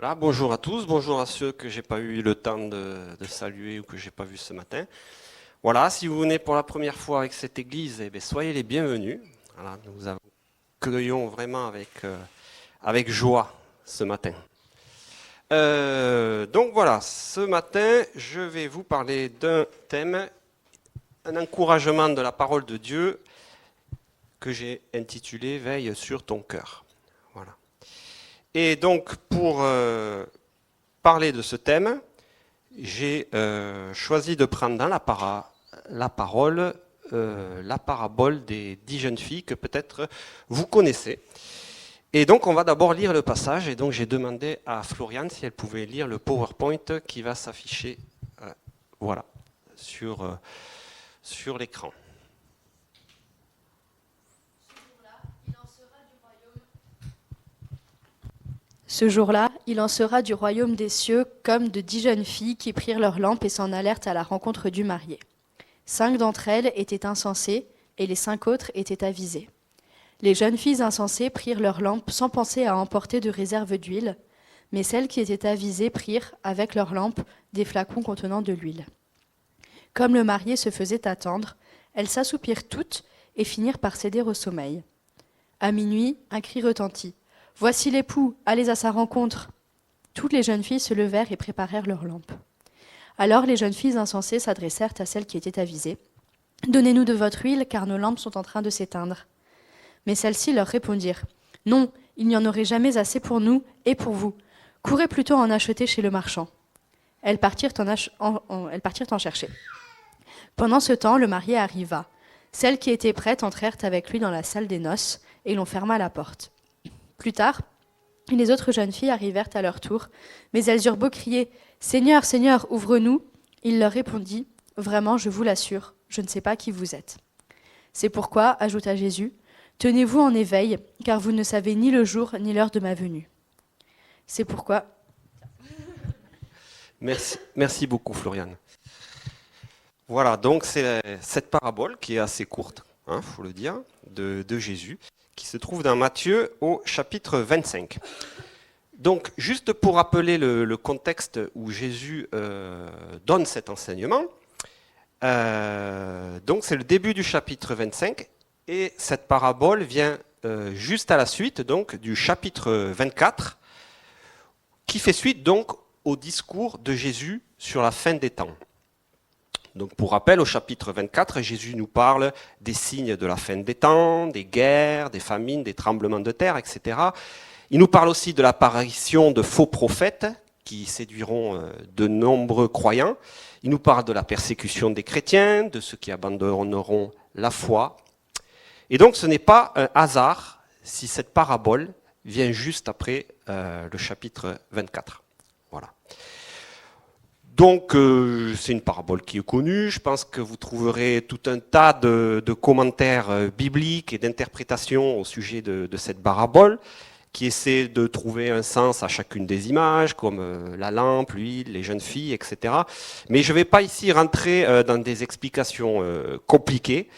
Voilà, bonjour à tous, bonjour à ceux que j'ai pas eu le temps de saluer ou que j'ai pas vu ce matin. Voilà, si vous venez pour la première fois avec cette église, eh bien, soyez les bienvenus. Voilà, nous vous accueillons vraiment avec joie ce matin. Donc voilà, ce matin, je vais vous parler d'un thème, un encouragement de la parole de Dieu que j'ai intitulé Veille sur ton cœur. Voilà. Et donc pour parler de ce thème, j'ai choisi de prendre dans la parole la parabole des 10 jeunes filles que peut-être vous connaissez. Et donc on va d'abord lire le passage, et donc j'ai demandé à Floriane si elle pouvait lire le PowerPoint qui va s'afficher voilà, sur l'écran. Ce jour-là, il en sera du royaume des cieux comme de 10 jeunes filles qui prirent leurs lampes et s'en allèrent à la rencontre du marié. 5 d'entre elles étaient insensées et les 5 autres étaient avisées. Les jeunes filles insensées prirent leurs lampes sans penser à emporter de réserve d'huile, mais celles qui étaient avisées prirent, avec leurs lampes, des flacons contenant de l'huile. Comme le marié se faisait attendre, elles s'assoupirent toutes et finirent par céder au sommeil. À minuit, un cri retentit. « Voici l'époux, allez à sa rencontre !» Toutes les jeunes filles se levèrent et préparèrent leurs lampes. Alors les jeunes filles insensées s'adressèrent à celles qui étaient avisées. « Donnez-nous de votre huile, car nos lampes sont en train de s'éteindre. » Mais celles-ci leur répondirent. « Non, il n'y en aurait jamais assez pour nous et pour vous. Courez plutôt en acheter chez le marchand. » Elles partirent en chercher. Pendant ce temps, le marié arriva. Celles qui étaient prêtes entrèrent avec lui dans la salle des noces, et l'on ferma la porte. Plus tard, les autres jeunes filles arrivèrent à leur tour, mais elles eurent beau crier « Seigneur, Seigneur, ouvre-nous !» Il leur répondit « Vraiment, je vous l'assure, je ne sais pas qui vous êtes. » C'est pourquoi, ajouta Jésus, « Tenez-vous en éveil, car vous ne savez ni le jour ni l'heure de ma venue. » C'est pourquoi... Merci beaucoup Floriane. Voilà, donc c'est cette parabole qui est assez courte, faut le dire, de Jésus, qui se trouve dans Matthieu au chapitre 25. Donc, juste pour rappeler le contexte où Jésus donne cet enseignement, donc c'est le début du chapitre 25, et cette parabole vient juste à la suite donc du chapitre 24, qui fait suite donc au discours de Jésus sur la fin des temps. Donc pour rappel, au chapitre 24, Jésus nous parle des signes de la fin des temps, des guerres, des famines, des tremblements de terre, etc. Il nous parle aussi de l'apparition de faux prophètes qui séduiront de nombreux croyants. Il nous parle de la persécution des chrétiens, de ceux qui abandonneront la foi. Et donc ce n'est pas un hasard si cette parabole vient juste après le chapitre 24. Voilà. Donc c'est une parabole qui est connue, je pense que vous trouverez tout un tas de commentaires bibliques et d'interprétations au sujet de cette parabole, qui essaient de trouver un sens à chacune des images, comme la lampe, l'huile, les jeunes filles, etc. Mais je ne vais pas ici rentrer dans des explications compliquées,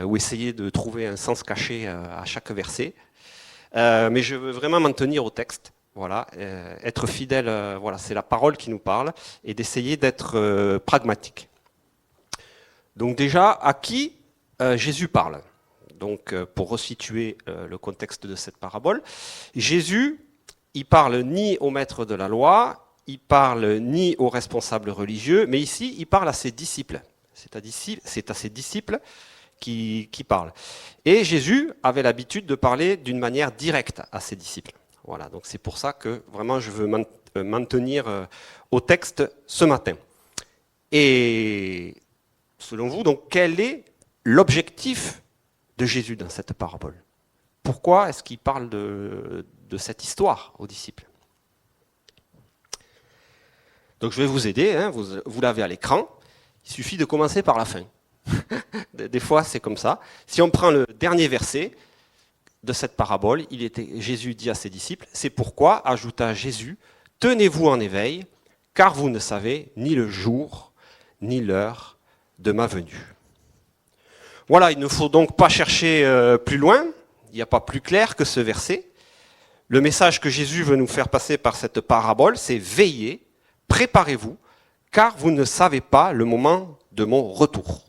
ou essayer de trouver un sens caché à chaque verset, mais je veux vraiment m'en tenir au texte. Voilà, être fidèle, voilà, c'est la parole qui nous parle, et d'essayer d'être pragmatique. Donc déjà, à qui Jésus parle? Donc pour resituer le contexte de cette parabole, Jésus, il parle ni au maître de la loi, il parle ni aux responsables religieux, mais ici, il parle à ses disciples. C'est à ses disciples qui parle. Et Jésus avait l'habitude de parler d'une manière directe à ses disciples. Voilà, donc c'est pour ça que vraiment je veux m'en tenir au texte ce matin. Et selon vous, donc, quel est l'objectif de Jésus dans cette parabole? Pourquoi est-ce qu'il parle de cette histoire aux disciples? Donc je vais vous aider, vous l'avez à l'écran, il suffit de commencer par la fin. Des fois c'est comme ça. Si on prend le dernier verset de cette parabole, Jésus dit à ses disciples, c'est pourquoi, ajouta Jésus, tenez-vous en éveil, car vous ne savez ni le jour, ni l'heure de ma venue. Voilà, il ne faut donc pas chercher plus loin, il n'y a pas plus clair que ce verset. Le message que Jésus veut nous faire passer par cette parabole, c'est veillez, préparez-vous, car vous ne savez pas le moment de mon retour.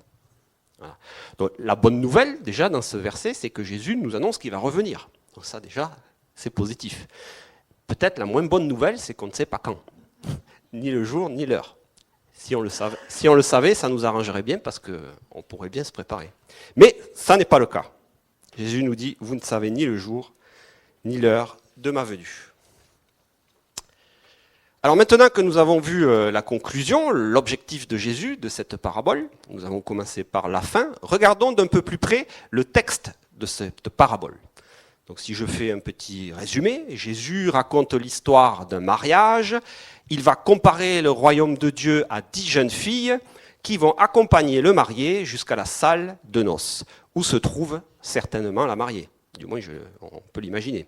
Voilà. Donc, la bonne nouvelle, déjà, dans ce verset, c'est que Jésus nous annonce qu'il va revenir. Donc ça, déjà, c'est positif. Peut-être la moins bonne nouvelle, c'est qu'on ne sait pas quand. Ni le jour, ni l'heure. Si on le savait, ça nous arrangerait bien parce qu'on pourrait bien se préparer. Mais ça n'est pas le cas. Jésus nous dit, vous ne savez ni le jour, ni l'heure de ma venue. Alors maintenant que nous avons vu la conclusion, l'objectif de Jésus de cette parabole, nous avons commencé par la fin, regardons d'un peu plus près le texte de cette parabole. Donc si je fais un petit résumé, Jésus raconte l'histoire d'un mariage, il va comparer le royaume de Dieu à 10 jeunes filles qui vont accompagner le marié jusqu'à la salle de noces, où se trouve certainement la mariée. Du moins, on peut l'imaginer.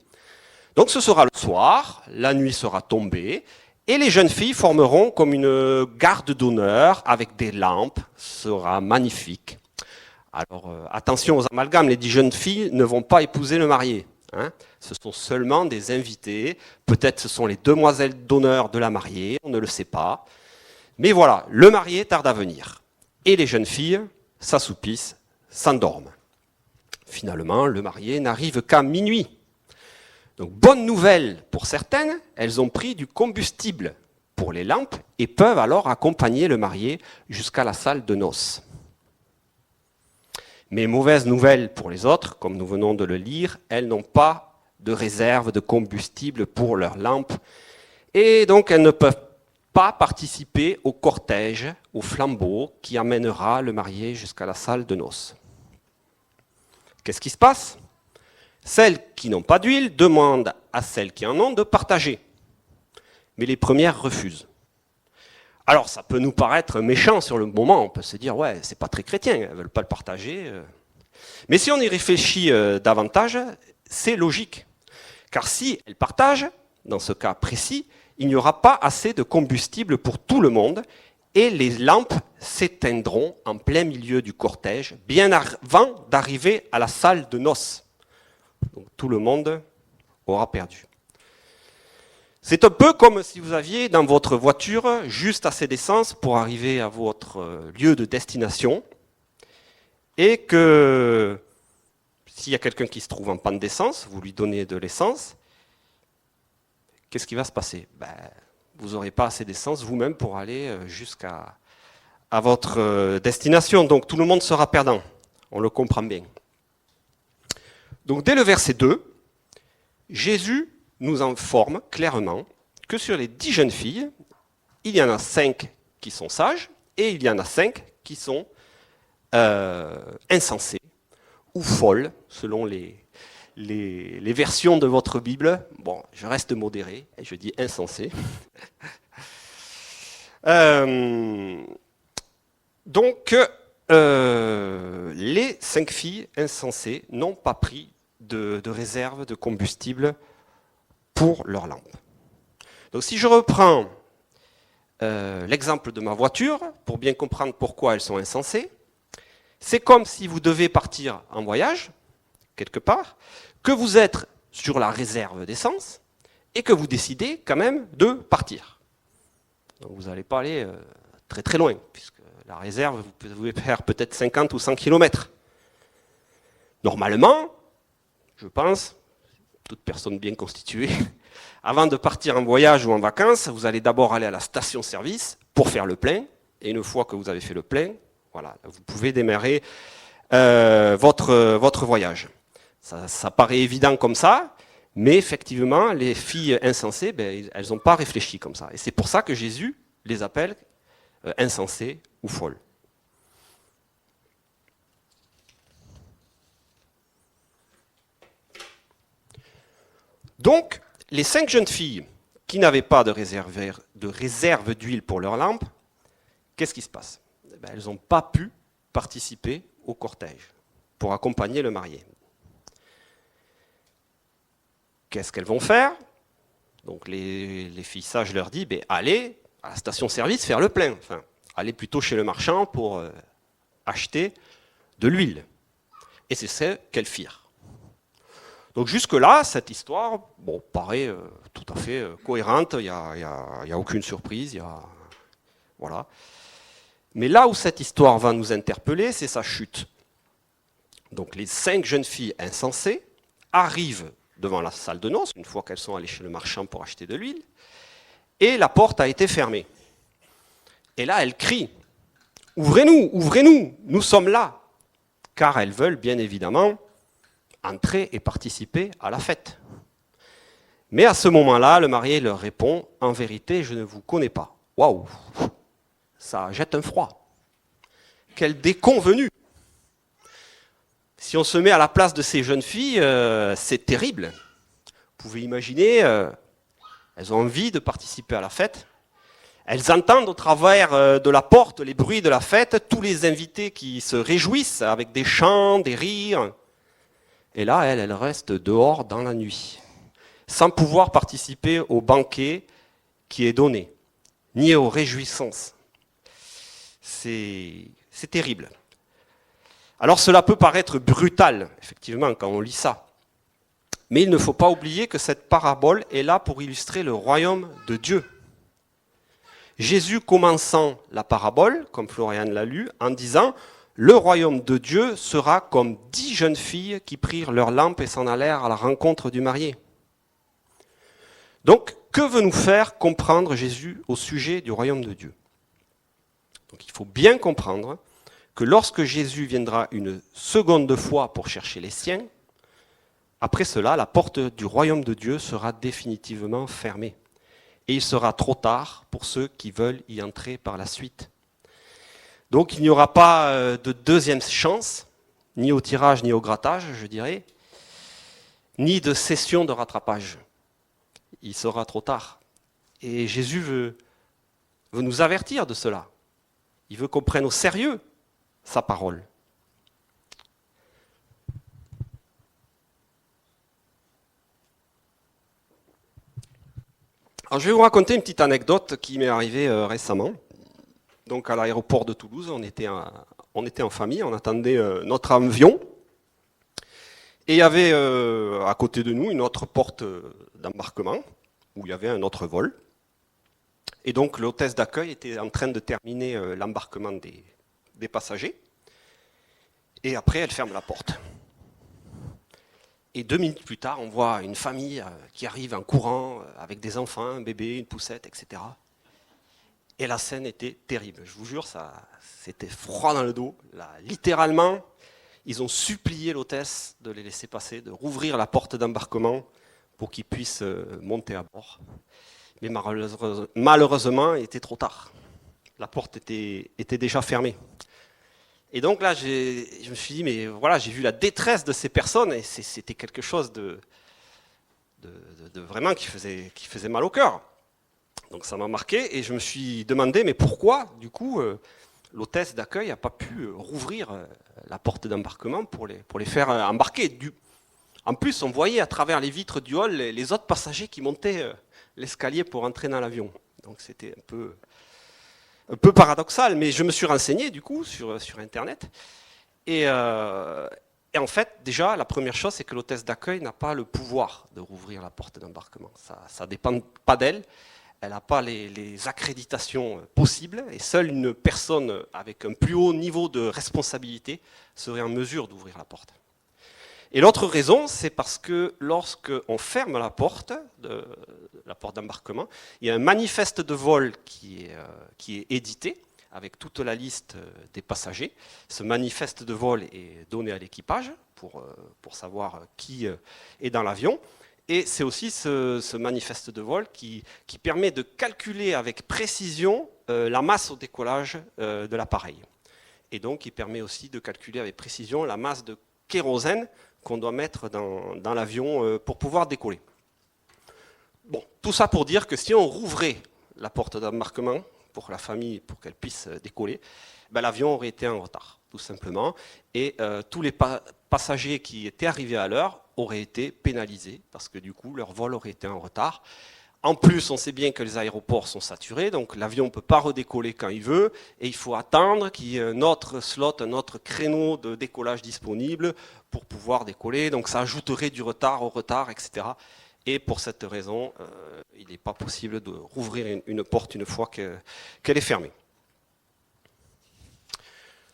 Donc ce sera le soir, la nuit sera tombée, et les jeunes filles formeront comme une garde d'honneur avec des lampes, ce sera magnifique. Alors attention aux amalgames, les 10 jeunes filles ne vont pas épouser le marié. Hein. Ce sont seulement des invités, peut-être ce sont les demoiselles d'honneur de la mariée, on ne le sait pas. Mais voilà, le marié tarde à venir. Et les jeunes filles s'assoupissent, s'endorment. Finalement, le marié n'arrive qu'à minuit. Donc, bonne nouvelle pour certaines, elles ont pris du combustible pour les lampes et peuvent alors accompagner le marié jusqu'à la salle de noces. Mais mauvaise nouvelle pour les autres, comme nous venons de le lire, elles n'ont pas de réserve de combustible pour leurs lampes et donc elles ne peuvent pas participer au cortège, au flambeau qui amènera le marié jusqu'à la salle de noces. Qu'est-ce qui se passe ? Celles qui n'ont pas d'huile demandent à celles qui en ont de partager. Mais les premières refusent. Alors ça peut nous paraître méchant sur le moment, on peut se dire ouais, c'est pas très chrétien, elles veulent pas le partager. Mais si on y réfléchit davantage, c'est logique. Car si elles partagent, dans ce cas précis, il n'y aura pas assez de combustible pour tout le monde et les lampes s'éteindront en plein milieu du cortège, bien avant d'arriver à la salle de noces. Donc, tout le monde aura perdu. C'est un peu comme si vous aviez dans votre voiture juste assez d'essence pour arriver à votre lieu de destination et que s'il y a quelqu'un qui se trouve en panne d'essence, vous lui donnez de l'essence, qu'est-ce qui va se passer ? Vous n'aurez pas assez d'essence vous-même pour aller jusqu'à votre destination. Donc tout le monde sera perdant. On le comprend bien. Donc dès le verset 2, Jésus nous informe clairement que sur les 10 jeunes filles, il y en a 5 qui sont sages et il y en a 5 qui sont insensées ou folles, selon les versions de votre Bible. Bon, je reste modéré et je dis insensé. Donc, les 5 filles insensées n'ont pas pris de réserve de combustible pour leur lampe. Donc si je reprends l'exemple de ma voiture, pour bien comprendre pourquoi elles sont insensées, c'est comme si vous devez partir en voyage, quelque part, que vous êtes sur la réserve d'essence et que vous décidez quand même de partir. Donc vous n'allez pas aller très très loin, puisque la réserve, vous pouvez faire peut-être 50 ou 100 km. Normalement, je pense, toute personne bien constituée, avant de partir en voyage ou en vacances, vous allez d'abord aller à la station-service pour faire le plein, et une fois que vous avez fait le plein, voilà, vous pouvez démarrer votre voyage. Ça paraît évident comme ça, mais effectivement, les filles insensées, elles n'ont pas réfléchi comme ça. Et c'est pour ça que Jésus les appelle insensées ou folles. Donc, les 5 jeunes filles qui n'avaient pas de réserve d'huile pour leur lampe, qu'est-ce qui se passe ? Elles n'ont pas pu participer au cortège pour accompagner le marié. Qu'est-ce qu'elles vont faire ? Donc les filles sages leur disent, allez à la station-service faire le plein. Enfin, allez plutôt chez le marchand pour acheter de l'huile. Et c'est ce qu'elles firent. Donc jusque-là, cette histoire paraît tout à fait cohérente, il n'y a aucune surprise, voilà. Mais là où cette histoire va nous interpeller, c'est sa chute. Donc les 5 jeunes filles insensées arrivent devant la salle de noces, une fois qu'elles sont allées chez le marchand pour acheter de l'huile, et la porte a été fermée. Et là, elles crient « Ouvrez-nous, ouvrez-nous, nous sommes là !» Car elles veulent bien évidemment entrer et participer à la fête. Mais à ce moment-là, le marié leur répond « En vérité, je ne vous connais pas. » Waouh, ça jette un froid. Quelle déconvenue! Si on se met à la place de ces jeunes filles, c'est terrible. Vous pouvez imaginer, elles ont envie de participer à la fête. Elles entendent au travers de la porte les bruits de la fête, tous les invités qui se réjouissent avec des chants, des rires. Et là, elles restent dehors dans la nuit, sans pouvoir participer au banquet qui est donné, ni aux réjouissances. C'est terrible. Alors cela peut paraître brutal, effectivement, quand on lit ça. Mais il ne faut pas oublier que cette parabole est là pour illustrer le royaume de Dieu. Jésus commençant la parabole, comme Florian l'a lu, en disant « Le royaume de Dieu sera comme 10 jeunes filles qui prirent leur lampe et s'en allèrent à la rencontre du marié. » Donc, que veut nous faire comprendre Jésus au sujet du royaume de Dieu? Donc, il faut bien comprendre que lorsque Jésus viendra une seconde fois pour chercher les siens, après cela, la porte du royaume de Dieu sera définitivement fermée. Et il sera trop tard pour ceux qui veulent y entrer par la suite. Donc il n'y aura pas de deuxième chance, ni au tirage ni au grattage, je dirais, ni de session de rattrapage. Il sera trop tard. Et Jésus veut nous avertir de cela. Il veut qu'on prenne au sérieux sa parole. Alors, je vais vous raconter une petite anecdote qui m'est arrivée récemment. Donc à l'aéroport de Toulouse, on était en famille, on attendait notre avion. Et il y avait à côté de nous une autre porte d'embarquement où il y avait un autre vol. Et donc l'hôtesse d'accueil était en train de terminer l'embarquement des passagers. Et après, elle ferme la porte. Et 2 minutes plus tard, on voit une famille qui arrive en courant avec des enfants, un bébé, une poussette, etc. Et la scène était terrible. Je vous jure, c'était froid dans le dos. Là, littéralement, ils ont supplié l'hôtesse de les laisser passer, de rouvrir la porte d'embarquement pour qu'ils puissent monter à bord. Mais malheureusement, il était trop tard. La porte était déjà fermée. Et donc là, je me suis dit, mais voilà, j'ai vu la détresse de ces personnes et c'était quelque chose de vraiment qui faisait mal au cœur. Donc ça m'a marqué et je me suis demandé, mais pourquoi, du coup, l'hôtesse d'accueil n'a pas pu rouvrir la porte d'embarquement pour les faire embarquer. En plus, on voyait à travers les vitres du hall les autres passagers qui montaient l'escalier pour entrer dans l'avion. Donc c'était un peu paradoxal, mais je me suis renseigné du coup sur Internet. Et en fait, déjà, la première chose, c'est que l'hôtesse d'accueil n'a pas le pouvoir de rouvrir la porte d'embarquement. Ça ne dépend pas d'elle. Elle n'a pas les accréditations possibles. Et seule une personne avec un plus haut niveau de responsabilité serait en mesure d'ouvrir la porte. Et l'autre raison, c'est parce que lorsqu'on ferme la porte d'embarquement, il y a un manifeste de vol qui est édité avec toute la liste des passagers. Ce manifeste de vol est donné à l'équipage pour savoir qui est dans l'avion. Et c'est aussi ce manifeste de vol qui permet de calculer avec précision la masse au décollage de l'appareil. Et donc, il permet aussi de calculer avec précision la masse de kérosène qu'on doit mettre dans l'avion pour pouvoir décoller. Bon, tout ça pour dire que si on rouvrait la porte d'embarquement pour la famille, pour qu'elle puisse décoller, ben l'avion aurait été en retard, tout simplement. Et tous les passagers qui étaient arrivés à l'heure auraient été pénalisés, parce que du coup, leur vol aurait été en retard. En plus, on sait bien que les aéroports sont saturés, donc l'avion ne peut pas redécoller quand il veut, et il faut attendre qu'il y ait un autre slot, un autre créneau de décollage disponible pour pouvoir décoller. Donc ça ajouterait du retard au retard, etc. Et pour cette raison, il n'est pas possible de rouvrir une porte une fois qu'elle est fermée.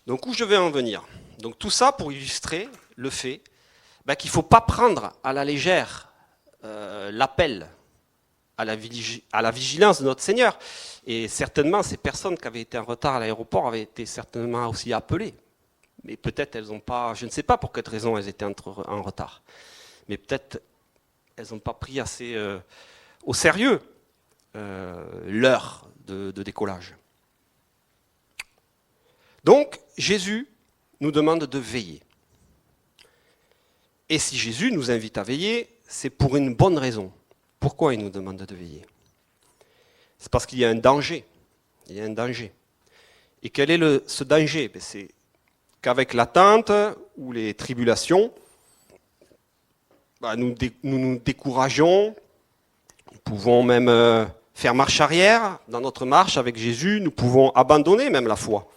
Donc où je vais en venir? Donc tout ça pour illustrer le fait qu'il ne faut pas prendre à la légère l'appel à la vigilance de notre Seigneur. Et certainement, ces personnes qui avaient été en retard à l'aéroport avaient été certainement aussi appelées. Mais peut-être elles n'ont pas, je ne sais pas pour quelle raison elles étaient en retard. Mais peut-être elles n'ont pas pris assez au sérieux l'heure de décollage. Donc, Jésus nous demande de veiller. Et si Jésus nous invite à veiller, c'est pour une bonne raison. Pourquoi il nous demande de veiller? C'est parce qu'il y a un danger. Il y a un danger. Et quel est ce danger? C'est qu'avec l'attente ou les tribulations, nous nous décourageons, nous pouvons même faire marche arrière dans notre marche avec Jésus, nous pouvons abandonner même la foi.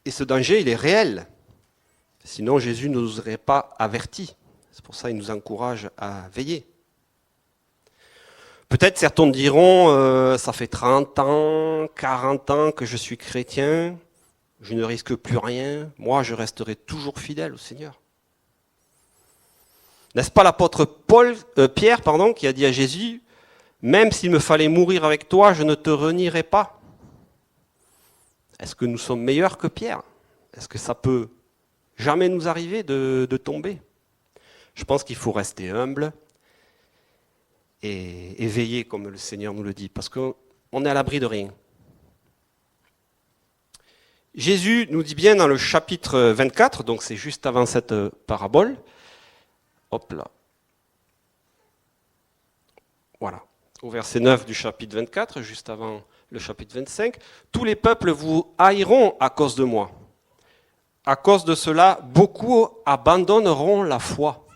Et ce danger, il est réel. Sinon, Jésus ne nous aurait pas avertis. C'est pour ça qu'il nous encourage à veiller. Peut-être certains diront, ça fait 30 ans, 40 ans que je suis chrétien, je ne risque plus rien, moi je resterai toujours fidèle au Seigneur. N'est-ce pas l'apôtre Pierre qui a dit à Jésus, même s'il me fallait mourir avec toi, je ne te renierai pas. Est-ce que nous sommes meilleurs que Pierre? Est-ce que ça peut jamais nous arriver de tomber? Je pense qu'il faut rester humble et veiller, comme le Seigneur nous le dit, parce qu'on est à l'abri de rien. Jésus nous dit bien dans le chapitre 24, donc c'est juste avant cette parabole, hop là, voilà, au verset 9 du chapitre 24, juste avant le chapitre 25, « Tous les peuples vous haïront à cause de moi. À cause de cela, beaucoup abandonneront la foi.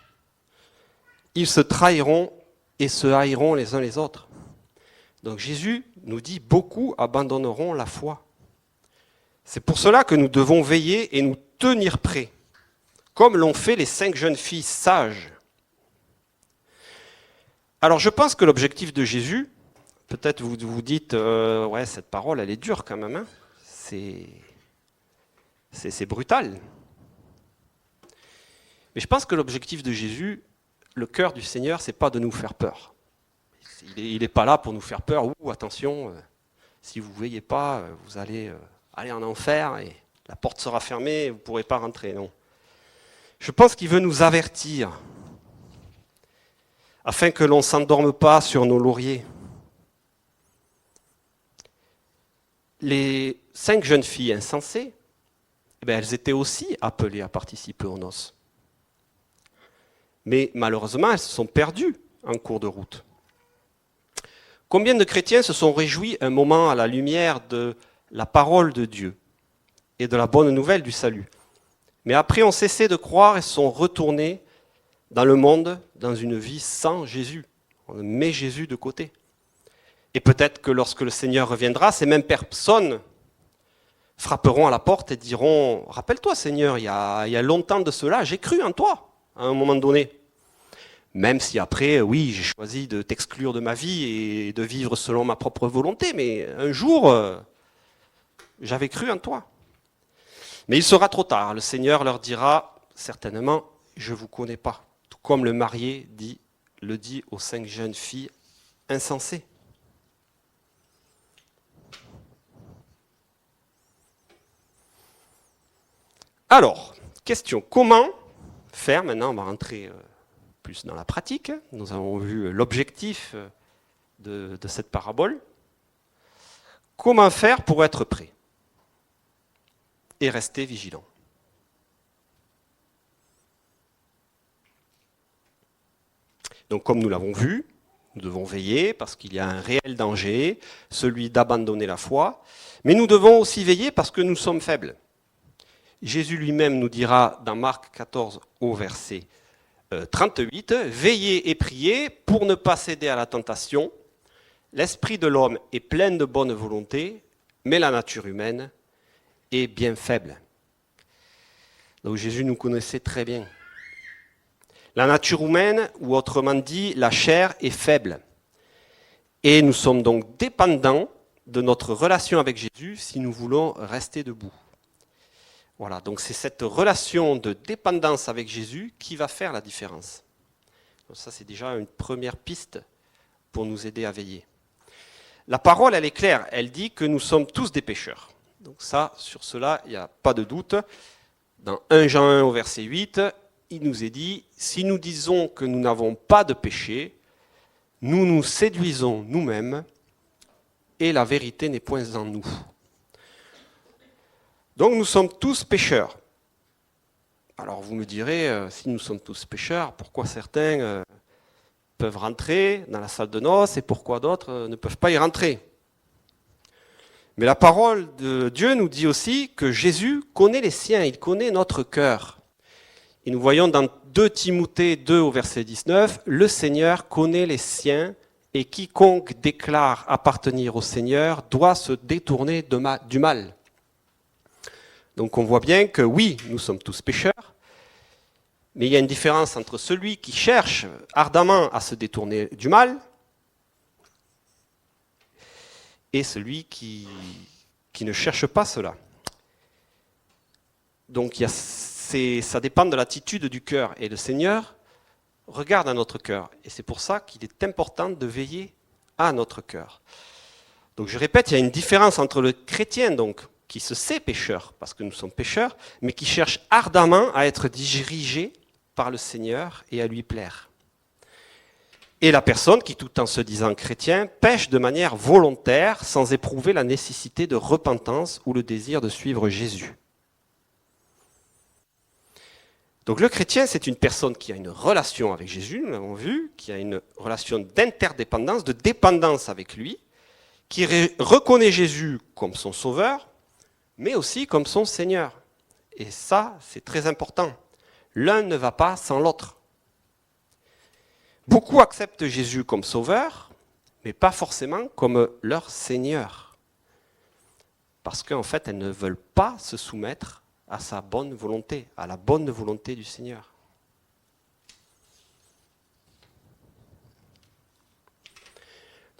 Ils se trahiront et se haïront les uns les autres. » Donc Jésus nous dit, beaucoup abandonneront la foi. C'est pour cela que nous devons veiller et nous tenir prêts, comme l'ont fait les 5 jeunes filles sages. Alors je pense que l'objectif de Jésus, peut-être vous vous dites, ouais, cette parole, elle est dure quand même, hein, c'est brutal. Mais je pense que l'objectif de Jésus, le cœur du Seigneur, c'est pas de nous faire peur. Il n'est pas là pour nous faire peur. Ouh, attention, si vous ne veillez pas, vous allez aller en enfer et la porte sera fermée et vous ne pourrez pas rentrer. Non. Je pense qu'il veut nous avertir afin que l'on ne s'endorme pas sur nos lauriers. Les 5 jeunes filles insensées, elles étaient aussi appelées à participer aux noces. Mais malheureusement, elles se sont perdues en cours de route. Combien de chrétiens se sont réjouis un moment à la lumière de la parole de Dieu et de la bonne nouvelle du salut, mais après ont cessé de croire et sont retournés dans le monde, dans une vie sans Jésus. On met Jésus de côté. Et peut-être que lorsque le Seigneur reviendra, ces mêmes personnes frapperont à la porte et diront « Rappelle-toi Seigneur, il y a longtemps de cela, j'ai cru en toi à un moment donné. » Même si après, oui, j'ai choisi de t'exclure de ma vie et de vivre selon ma propre volonté, mais un jour, j'avais cru en toi. Mais il sera trop tard. Le Seigneur leur dira certainement « Je ne vous connais pas », tout comme le marié le dit aux 5 jeunes filles insensées. Alors, question, comment faire, maintenant on va rentrer plus dans la pratique, nous avons vu l'objectif de cette parabole, comment faire pour être prêt et rester vigilant? Donc comme nous l'avons vu, nous devons veiller parce qu'il y a un réel danger, celui d'abandonner la foi, mais nous devons aussi veiller parce que nous sommes faibles. Jésus lui-même nous dira dans Marc 14 au verset 38, veillez et priez pour ne pas céder à la tentation. L'esprit de l'homme est plein de bonne volonté, mais la nature humaine est bien faible. Donc Jésus nous connaissait très bien. La nature humaine, ou autrement dit, la chair est faible. Et nous sommes donc dépendants de notre relation avec Jésus si nous voulons rester debout. Voilà, donc c'est cette relation de dépendance avec Jésus qui va faire la différence. Donc ça, c'est déjà une première piste pour nous aider à veiller. La parole, elle est claire, elle dit que nous sommes tous des pécheurs. Donc ça, sur cela, il n'y a pas de doute. Dans 1 Jean 1 au verset 8, il nous est dit, si nous disons que nous n'avons pas de péché, nous nous séduisons nous-mêmes et la vérité n'est point en nous. Donc nous sommes tous pécheurs. Alors vous me direz, si nous sommes tous pécheurs, pourquoi certains peuvent rentrer dans la salle de noces et pourquoi d'autres ne peuvent pas y rentrer? Mais la parole de Dieu nous dit aussi que Jésus connaît les siens, il connaît notre cœur. Et nous voyons dans 2 Timothée 2 au verset 19, le Seigneur connaît les siens et quiconque déclare appartenir au Seigneur doit se détourner du mal. Donc on voit bien que oui, nous sommes tous pécheurs, mais il y a une différence entre celui qui cherche ardemment à se détourner du mal et celui qui ne cherche pas cela. Donc ça dépend de l'attitude du cœur. Et le Seigneur regarde à notre cœur. Et c'est pour ça qu'il est important de veiller à notre cœur. Donc je répète, il y a une différence entre le chrétien donc, qui se sait pécheur, parce que nous sommes pécheurs, mais qui cherche ardemment à être dirigé par le Seigneur et à lui plaire. Et la personne qui, tout en se disant chrétien, pêche de manière volontaire, sans éprouver la nécessité de repentance ou le désir de suivre Jésus. Donc le chrétien, c'est une personne qui a une relation avec Jésus, nous l'avons vu, qui a une relation d'interdépendance, de dépendance avec lui, qui reconnaît Jésus comme son sauveur, mais aussi comme son Seigneur. Et ça, c'est très important. L'un ne va pas sans l'autre. Beaucoup acceptent Jésus comme sauveur, mais pas forcément comme leur Seigneur. Parce qu'en fait, elles ne veulent pas se soumettre à sa bonne volonté, à la bonne volonté du Seigneur.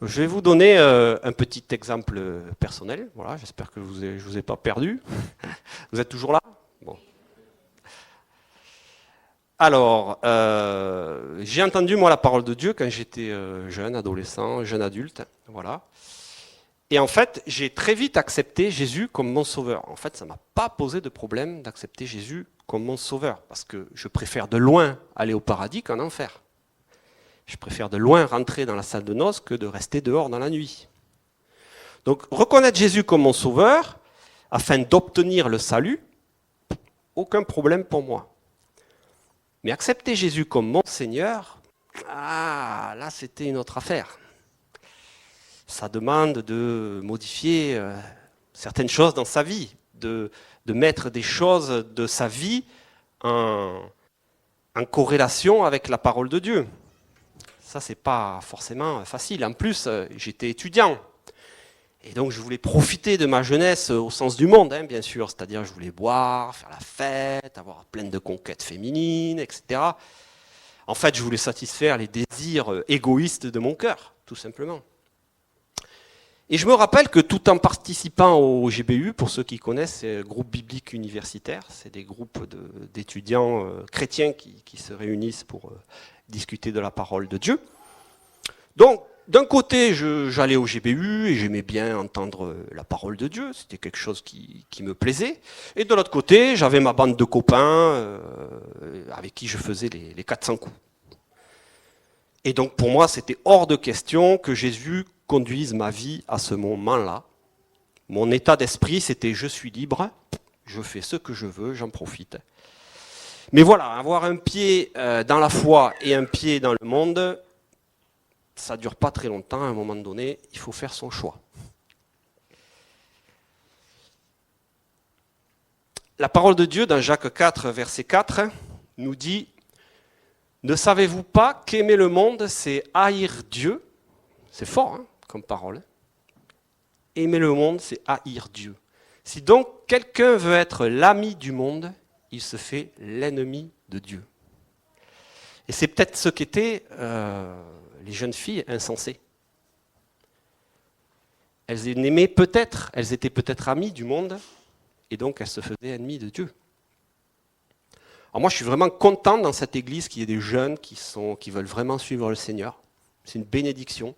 Donc, je vais vous donner un petit exemple personnel. Voilà, j'espère que je ne vous ai pas perdu. Vous êtes toujours là? Bon. Alors, j'ai entendu moi la parole de Dieu quand j'étais jeune, adolescent, jeune adulte. Voilà. Et en fait, j'ai très vite accepté Jésus comme mon sauveur. En fait, ça ne m'a pas posé de problème d'accepter Jésus comme mon sauveur, parce que je préfère de loin aller au paradis qu'en enfer. Je préfère de loin rentrer dans la salle de noces que de rester dehors dans la nuit. Donc, reconnaître Jésus comme mon sauveur, afin d'obtenir le salut, aucun problème pour moi. Mais accepter Jésus comme mon Seigneur, là, c'était une autre affaire. Ça demande de modifier certaines choses dans sa vie, de mettre des choses de sa vie en corrélation avec la parole de Dieu. Ça, c'est pas forcément facile. En plus, j'étais étudiant. Et donc, je voulais profiter de ma jeunesse au sens du monde, bien sûr. C'est-à-dire, je voulais boire, faire la fête, avoir plein de conquêtes féminines, etc. En fait, je voulais satisfaire les désirs égoïstes de mon cœur, tout simplement. Et je me rappelle que tout en participant au GBU, pour ceux qui connaissent, c'est le groupe biblique universitaire, c'est des groupes d'étudiants chrétiens qui se réunissent pour discuter de la parole de Dieu. Donc, d'un côté, j'allais au GBU et j'aimais bien entendre la parole de Dieu, c'était quelque chose qui me plaisait. Et de l'autre côté, j'avais ma bande de copains avec qui je faisais les 400 coups. Et donc pour moi, c'était hors de question que Jésus conduise ma vie à ce moment-là. Mon état d'esprit, c'était je suis libre, je fais ce que je veux, j'en profite. Mais voilà, avoir un pied dans la foi et un pied dans le monde, ça ne dure pas très longtemps. À un moment donné, il faut faire son choix. La parole de Dieu dans Jacques 4, verset 4, nous dit « Ne savez-vous pas qu'aimer le monde, c'est haïr Dieu? C'est fort comme parole. Aimer le monde, c'est haïr Dieu. Si donc quelqu'un veut être l'ami du monde, il se fait l'ennemi de Dieu. Et c'est peut-être ce qu'étaient les jeunes filles insensées. Elles étaient peut-être amies du monde, et donc elles se faisaient ennemies de Dieu. Alors moi, je suis vraiment content dans cette église qu'il y ait des jeunes qui veulent vraiment suivre le Seigneur. C'est une bénédiction.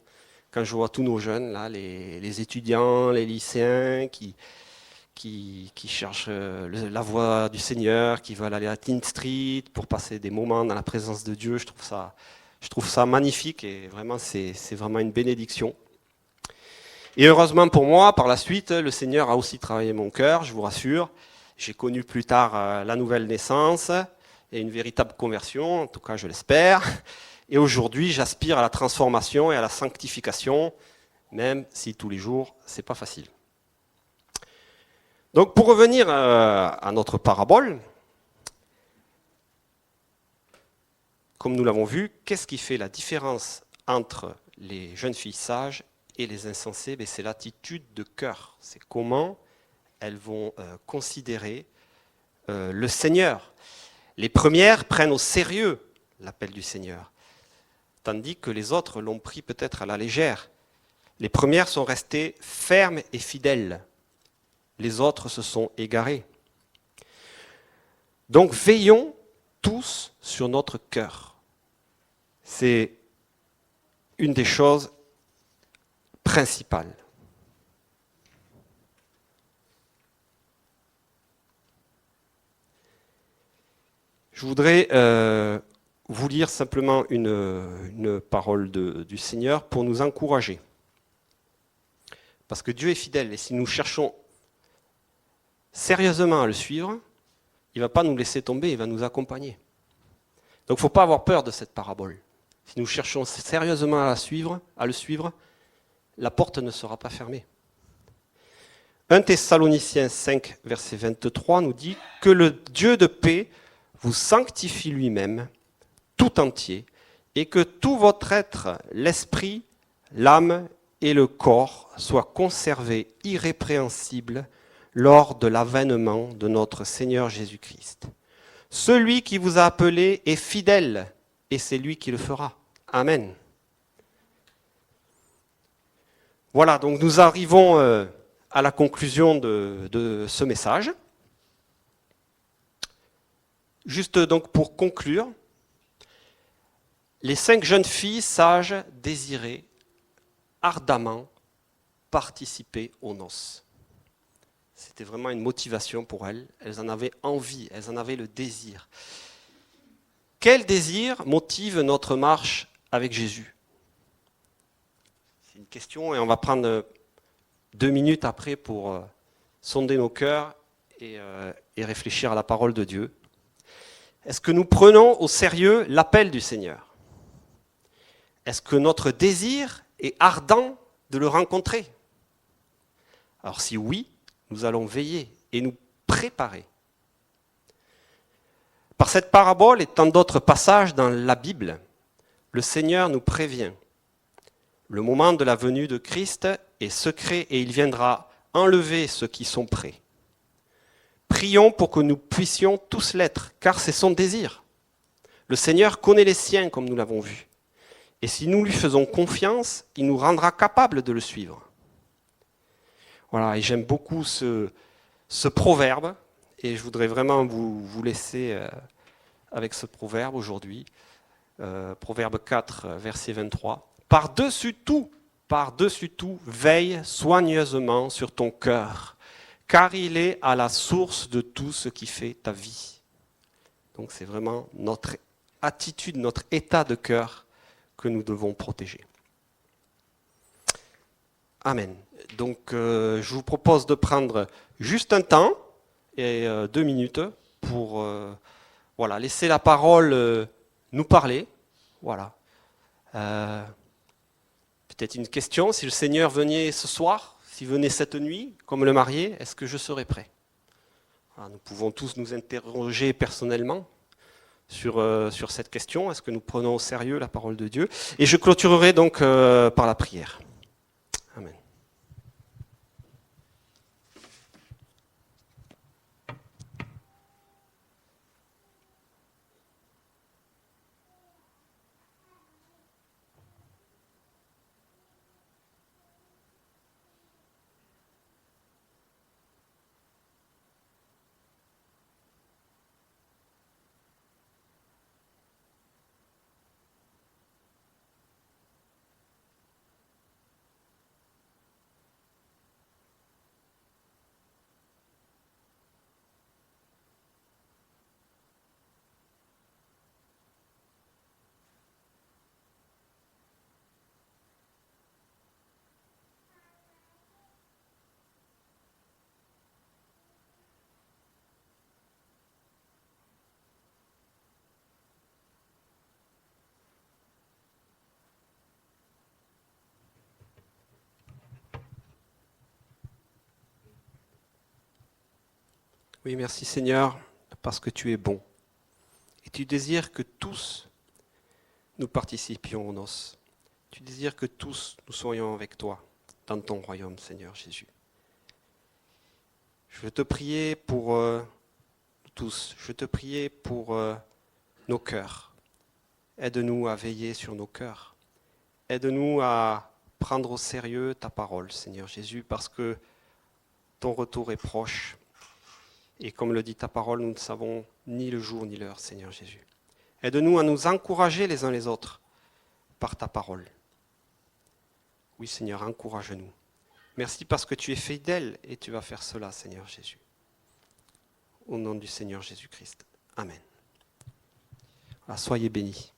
Quand je vois tous nos jeunes, là, les étudiants, les lycéens qui cherchent la voie du Seigneur, qui veulent aller à Teen Street pour passer des moments dans la présence de Dieu, je trouve ça magnifique et vraiment, c'est vraiment une bénédiction. Et heureusement pour moi, par la suite, le Seigneur a aussi travaillé mon cœur, je vous rassure. J'ai connu plus tard la nouvelle naissance et une véritable conversion, en tout cas je l'espère. Et aujourd'hui, j'aspire à la transformation et à la sanctification, même si tous les jours, c'est pas facile. Donc pour revenir à notre parabole, comme nous l'avons vu, qu'est-ce qui fait la différence entre les jeunes filles sages et les insensés? C'est l'attitude de cœur. C'est comment elles vont considérer le Seigneur. Les premières prennent au sérieux l'appel du Seigneur, tandis que les autres l'ont pris peut-être à la légère. Les premières sont restées fermes et fidèles. Les autres se sont égarés. Donc veillons tous sur notre cœur. C'est une des choses principales. Je voudrais vous lire simplement une parole du Seigneur pour nous encourager. Parce que Dieu est fidèle et si nous cherchons sérieusement à le suivre, il ne va pas nous laisser tomber, il va nous accompagner. Donc il ne faut pas avoir peur de cette parabole. Si nous cherchons sérieusement à le suivre, la porte ne sera pas fermée. 1 Thessaloniciens 5, verset 23 nous dit « Que le Dieu de paix vous sanctifie lui-même, tout entier, et que tout votre être, l'esprit, l'âme et le corps soient conservés irrépréhensibles lors de l'avènement de notre Seigneur Jésus-Christ. Celui qui vous a appelé est fidèle, et c'est lui qui le fera. Amen. » Voilà, donc nous arrivons à la conclusion de ce message. Juste donc pour conclure, les 5 jeunes filles sages désiraient ardemment participer aux noces. C'était vraiment une motivation pour elles. Elles en avaient envie, elles en avaient le désir. Quel désir motive notre marche avec Jésus? C'est une question et on va prendre 2 minutes après pour sonder nos cœurs et réfléchir à la parole de Dieu. Est-ce que nous prenons au sérieux l'appel du Seigneur? Est-ce que notre désir est ardent de le rencontrer? Alors si oui, nous allons veiller et nous préparer. Par cette parabole et tant d'autres passages dans la Bible, le Seigneur nous prévient. Le moment de la venue de Christ est secret et il viendra enlever ceux qui sont prêts. Prions pour que nous puissions tous l'être, car c'est son désir. Le Seigneur connaît les siens, comme nous l'avons vu. Et si nous lui faisons confiance, il nous rendra capables de le suivre. Voilà, et j'aime beaucoup ce proverbe, et je voudrais vraiment vous laisser avec ce proverbe aujourd'hui. Proverbe 4, verset 23. Par-dessus tout, veille soigneusement sur ton cœur, car il est à la source de tout ce qui fait ta vie. Donc c'est vraiment notre attitude, notre état de cœur que nous devons protéger. Amen. Donc je vous propose de prendre juste un temps, et 2 minutes, pour laisser la parole nous parler. Voilà. Peut-être une question, si le Seigneur venait ce soir, s'il venait cette nuit, comme le marié, est-ce que je serais prêt? Voilà, nous pouvons tous nous interroger personnellement sur cette question. Est-ce que nous prenons au sérieux la parole de Dieu? Et je clôturerai donc par la prière. Amen. Oui, merci Seigneur, parce que tu es bon. Et tu désires que tous nous participions aux noces. Tu désires que tous nous soyons avec toi dans ton royaume, Seigneur Jésus. Je veux te prier pour nous tous. Je veux te prier pour nos cœurs. Aide-nous à veiller sur nos cœurs. Aide-nous à prendre au sérieux ta parole, Seigneur Jésus, parce que ton retour est proche. Et comme le dit ta parole, nous ne savons ni le jour ni l'heure, Seigneur Jésus. Aide-nous à nous encourager les uns les autres par ta parole. Oui, Seigneur, encourage-nous. Merci parce que tu es fidèle et tu vas faire cela, Seigneur Jésus. Au nom du Seigneur Jésus-Christ. Amen. Soyez bénis.